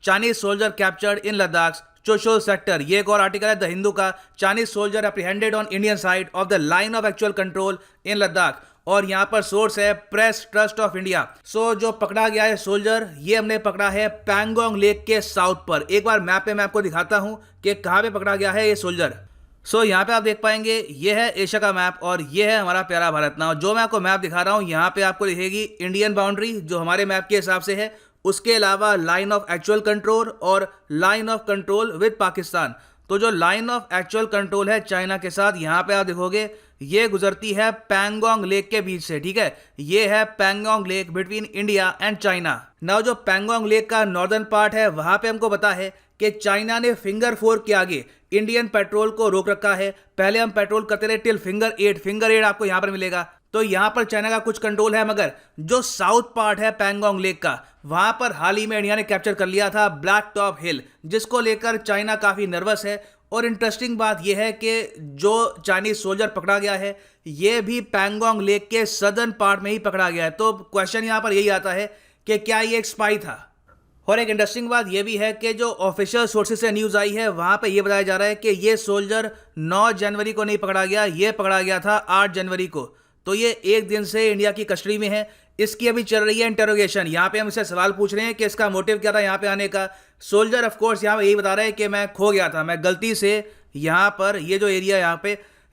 Chinese soldier captured in Ladakh Chushul sector. ये एक और आर्टिकल है द हिंदू का। Chinese soldier apprehended on Indian side of the line of actual control in Ladakh. और यहाँ पर सोर्स है Press Trust of India. So जो पकड़ा गया है सोल्जर, ये हमने पकड़ा है पैंगोंग लेक के साउथ पर। एक बार मैप पे मैं आपको दिखाता हूँ कि कहाँ पे पकड़ा गया है ये सोल्जर। सो यहाँ पे आप देख पाएंगे ये है एशिया का मैप और ये है हमारा प्यारा भारत। नाउ जो मैं आपको मैप दिखा रहा हूँ यहाँ पे आपको दिखेगी इंडियन बाउंड्री जो हमारे मैप के हिसाब से है, उसके अलावा लाइन ऑफ एक्चुअल कंट्रोल और line of control with Pakistan. तो जो लाइन ऑफ एक्चुअल कंट्रोल है चाइना के साथ, यहाँ पे आप देखोगे ये गुजरती है पैंगोंग लेक के बीच से। ठीक है, ये है Pangong lake between India and China. Now जो पैंगोंग लेक का नॉर्दर्न पार्ट है वहां पे हमको पता है कि चाइना ने फिंगर 4 के आगे इंडियन पेट्रोल को रोक रखा है। पहले हम पेट्रोल करते रहे टिल फिंगर 8। फिंगर 8 आपको यहां पर मिलेगा। तो यहां पर चाइना का कुछ कंट्रोल है, मगर जो साउथ पार्ट है पैंगोंग लेक का, वहां पर हाल ही में इंडिया ने कैप्चर कर लिया था ब्लैक टॉप हिल, जिसको लेकर चाइना काफी नर्वस है। और इंटरेस्टिंग बात यह है कि जो चाइनीज सोल्जर पकड़ा गया है ये भी पैंगोंग लेक के सदर्न पार्ट में ही पकड़ा गया है। तो क्वेश्चन यहां पर यही आता है कि क्या ये एक स्पाई था। और एक इंटरेस्टिंग बात यह भी है कि जो ऑफिशियल सोर्सेज से न्यूज़ आई है वहां पे ये बताया जा रहा है कि ये सोल्जर 9 जनवरी को नहीं पकड़ा गया, ये पकड़ा गया था 8 जनवरी को। तो ये एक दिन से इंडिया की कस्टडी में है। इसकी अभी चल रही है इंटरोगेशन। यहाँ पे हम इससे सवाल पूछ रहे हैं कि इसका मोटिव क्या था यहाँ पे आने का। सोल्जर ऑफ कोर्स यहाँ पे यही बता रहा है कि मैं खो गया था, मैं गलती से यहाँ पर ये जो एरिया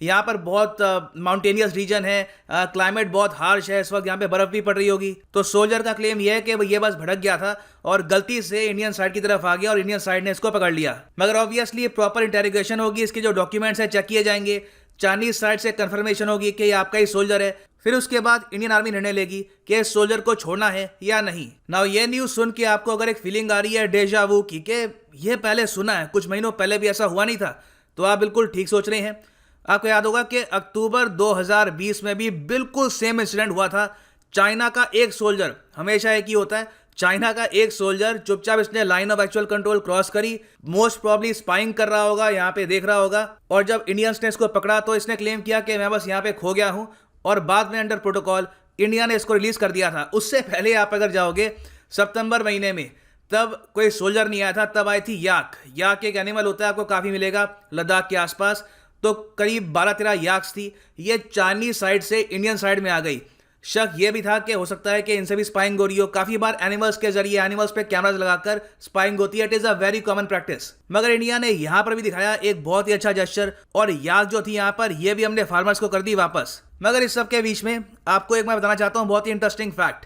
यहाँ पर बहुत माउंटेनियस रीजन है, क्लाइमेट बहुत हार्श है, इस वक्त यहाँ पे बर्फ भी पड़ रही होगी। तो सोल्जर का क्लेम यह है कि ये बस भटक गया था और गलती से इंडियन साइड की तरफ आ गया और इंडियन साइड ने इसको पकड़ लिया। मगर ऑब्वियसली प्रॉपर इंटेरोगेशन होगी, इसके जो डॉक्यूमेंट्स है चेक किए जाएंगे, चाइनीज साइड से कंफर्मेशन होगी कि ये आपका ही सोल्जर है। फिर उसके बाद इंडियन आर्मी निर्णय लेगी कि इस सोल्जर को छोड़ना है या नहीं। नाउ ये न्यूज सुन के आपको अगर एक फीलिंग आ रही है डेजा वू की कि ये पहले सुना है, कुछ महीनों पहले भी ऐसा हुआ नहीं था, तो आप बिल्कुल ठीक सोच रहे हैं। आपको याद होगा कि अक्टूबर 2020 में भी बिल्कुल सेम इंसिडेंट हुआ था। चाइना का एक सोल्जर, हमेशा एक ही होता है, चाइना का एक सोल्जर चुपचाप इसने line of actual control cross करी, मोस्ट प्रॉब्ली स्पाइंग कर रहा होगा, यहाँ पे देख रहा होगा। और जब इंडियंस ने इसको पकड़ा तो इसने क्लेम किया कि मैं बस यहाँ पे खो गया हूँ, और बाद में अंडर प्रोटोकॉल इंडिया ने इसको रिलीज कर दिया था। उससे पहले आप अगर जाओगे सितंबर महीने में, तब कोई सोल्जर नहीं आया था, तब आई थी याक। याक एक एनिमल होता है, आपको काफी मिलेगा लद्दाख के आसपास। तो करीब 12-13 याक्स थी, ये चाइनीज साइड से इंडियन साइड में आ गई। शक ये भी था कि हो सकता है कि इनसे भी स्पाइंग हो रही हो। काफी बार एनिमल्स के जरिए एनिमल्स पे कैमरास लगाकर स्पाइंग होती है, it is a very common practice. मगर इंडिया ने यहां पर भी दिखाया एक बहुत ही अच्छा जेस्चर, और याक जो थी यहां पर, ये भी हमने फार्मर्स को कर दी वापस। मगर इस सब के बीच में आपको एक मैं बताना चाहता हूं बहुत ही इंटरेस्टिंग फैक्ट।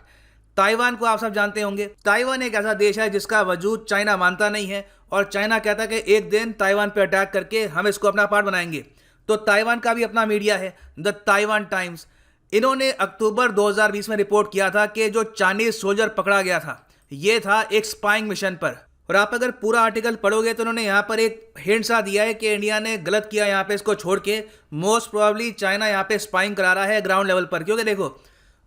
ताइवान को आप सब जानते होंगे। ताइवान एक ऐसा देश है जिसका वजूद चाइना मानता नहीं है, और चाइना कहता है कि एक दिन ताइवान पे अटैक करके हम इसको अपना पार्ट बनाएंगे। तो ताइवान का भी अपना मीडिया है, द ताइवान टाइम्स। इन्होंने अक्टूबर 2020 में रिपोर्ट किया था कि जो चाइनीज सोल्जर पकड़ा गया था ये था एक स्पाइंग मिशन पर। और आप अगर पूरा आर्टिकल पढ़ोगे तो उन्होंने यहाँ पर एक हिंट सा दिया है कि इंडिया ने गलत किया यहाँ पे इसको छोड़ के। मोस्ट प्रोबेबली चाइना यहाँ पे स्पाइंग करा रहा है ग्राउंड लेवल पर, क्योंकि देखो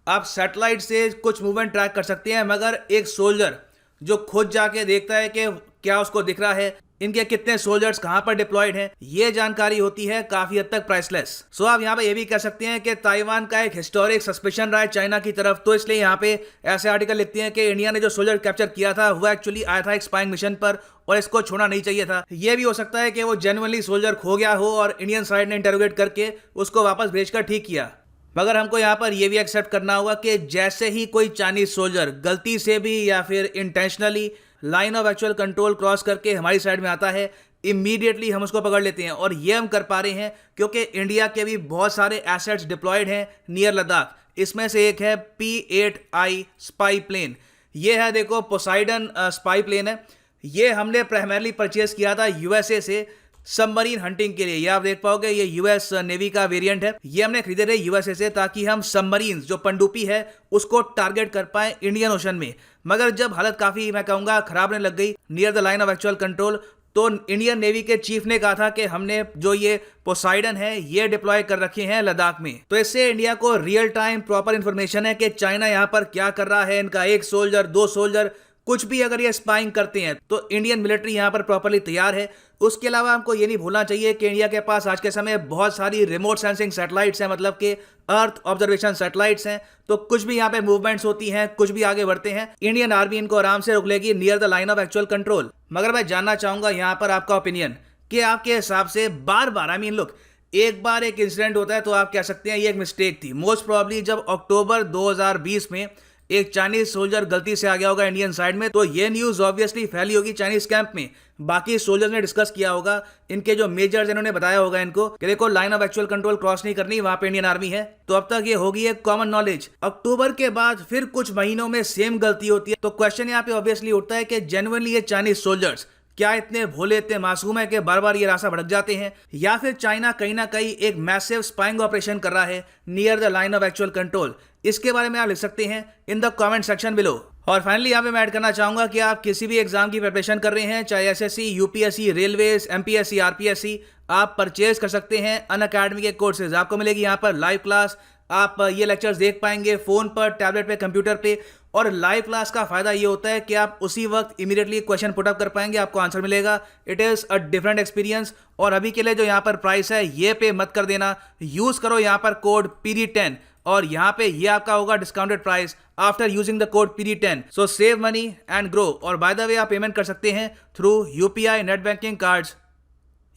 आप सैटेलाइट से कुछ मूवमेंट ट्रैक कर सकते हैं, मगर एक सोल्जर जो खुद जाके देखता है कि क्या उसको दिख रहा है, इनके कितने सोल्जर्स कहां पर डिप्लॉयड हैं, ये जानकारी होती है काफी हद तक प्राइसलेस। सो आप यहां पे ये भी कह सकते हैं कि ताइवान का एक हिस्टोरिक सस्पेशन रहा है चाइना की तरफ, तो इसलिए यहां पे ऐसे आर्टिकल लिखते हैं कि इंडिया ने जो सोल्जर कैप्चर किया था वो एक्चुअली आया था एक स्पाइंग मिशन पर और इसको छोड़ना नहीं चाहिए था। ये भी हो सकता है कि वो जेन्युइनली सोल्जर खो गया हो और इंडियन साइड ने इंटरोगेट करके उसको वापस भेजकर ठीक किया। मगर हमको यहाँ पर यह भी एक्सेप्ट करना होगा कि जैसे ही कोई चाइनीज सोल्जर गलती से भी या फिर intentionally line of actual control cross करके हमारी साइड में आता है, इमीडिएटली हम उसको पकड़ लेते हैं। और ये हम कर पा रहे हैं क्योंकि इंडिया के भी बहुत सारे एसेट्स डिप्लॉयड हैं नियर लद्दाख। इसमें से एक है P-8I स्पाई प्लेन। ये है देखो पोसाइडन स्पाई प्लेन है। ये हमने प्राइमरली परचेज किया था यूएसए से सबमरीन हंटिंग के लिए। ये आप देख पाओगे ये यूएस नेवी का वेरिएंट है। ये हमने खरीदे थे यूएसए से ताकि हम सबमरीन जो पनडुब्बी है उसको टारगेट कर पाए इंडियन ओशन में। मगर जब हालत काफी मैं कहूंगा खराब होने लग गई near the line of actual control, तो इंडियन नेवी के चीफ ने कहा था कि हमने जो ये पोसाइडन है ये डिप्लॉय कर रखे हैं लद्दाख में। तो इससे इंडिया को रियल टाइम प्रॉपर इंफॉर्मेशन है कि चाइना यहाँ पर क्या कर रहा है, इनका एक सोल्जर 2 सोल्जर कुछ भी अगर ये स्पाइंग करते हैं तो इंडियन मिलिट्री यहाँ पर प्रॉपर्ली तैयार है। उसके अलावा हमको ये नहीं भूलना चाहिए कि इंडिया के पास आज के समय बहुत सारी रिमोट सेंसिंग सैटेलाइट्स हैं, मतलब कि अर्थ ऑब्जर्वेशन सैटेलाइट्स हैं। तो कुछ भी यहाँ पे मूवमेंट्स होती हैं, कुछ भी आगे बढ़ते हैं, इंडियन आर्मी इनको आराम से रोक लेगी near the line of actual control. मगर मैं जानना चाहूंगा यहाँ पर आपका ओपिनियन कि आपके हिसाब से बार बार एक बार एक इंसिडेंट होता है तो आप कह सकते हैं ये एक मिस्टेक थी। मोस्ट प्रॉब्ली जब अक्टूबर 2020 में एक चाइनीज सोल्जर गलती से आ गया होगा इंडियन साइड में, तो ये न्यूज ऑब्वियसली फैली होगी चाइनीज कैंप में। बाकी सोल्जर्स ने डिस्कस किया होगा, इनके जो मेजर्स इन्होंने बताया होगा इनको कि देखो line of actual control cross नहीं करनी, वहां पे इंडियन आर्मी है। तो अब तक ये होगी एक कॉमन नॉलेज। अक्टूबर के बाद फिर कुछ महीनों में सेम गलती होती है। तो क्वेश्चन यहाँ पे ऑब्वियसली उठता है कि जेन्युइनली ये चाइनीज सोल्जर्स क्या इतने भोले, इतने मासूम है कि बार बार ये रास्ता भटक जाते हैं, या फिर चाइना कहीं ना कहीं एक मैसिव स्पाइंग ऑपरेशन कर रहा है near the line of actual control? इसके बारे में आप लिख सकते हैं in the comment section below. और फाइनली यहाँ पे मैं ऐड करना चाहूंगा कि आप किसी भी एग्जाम की प्रिपरेशन कर रहे हैं, चाहे SSC, UPSC, railways, MPSC, RPSC, आप परचेज कर सकते हैं अनअकैडमी के कोर्सेज। आपको मिलेगी यहाँ पर लाइव क्लास, आप ये लेक्चर्स देख पाएंगे फोन पर, टैबलेट पे, कंप्यूटर पे। और लाइव क्लास का फायदा ये होता है कि आप उसी वक्त इमीडिएटली क्वेश्चन पुट अप कर पाएंगे, आपको आंसर मिलेगा। It is a different experience. और अभी के लिए जो यहाँ पर प्राइस है ये पे मत कर देना, यूज करो यहाँ पर कोड PD10 और यहाँ पे ये आपका होगा discounted price after using the code PD10। So save money and grow. और बाय द वे आप पेमेंट कर सकते हैं through UPI, net banking, cards,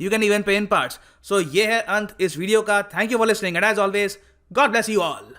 you can even पे इन पार्ट्स। सो ये है अंत इस वीडियो का। Thank you for listening and as always God bless you all.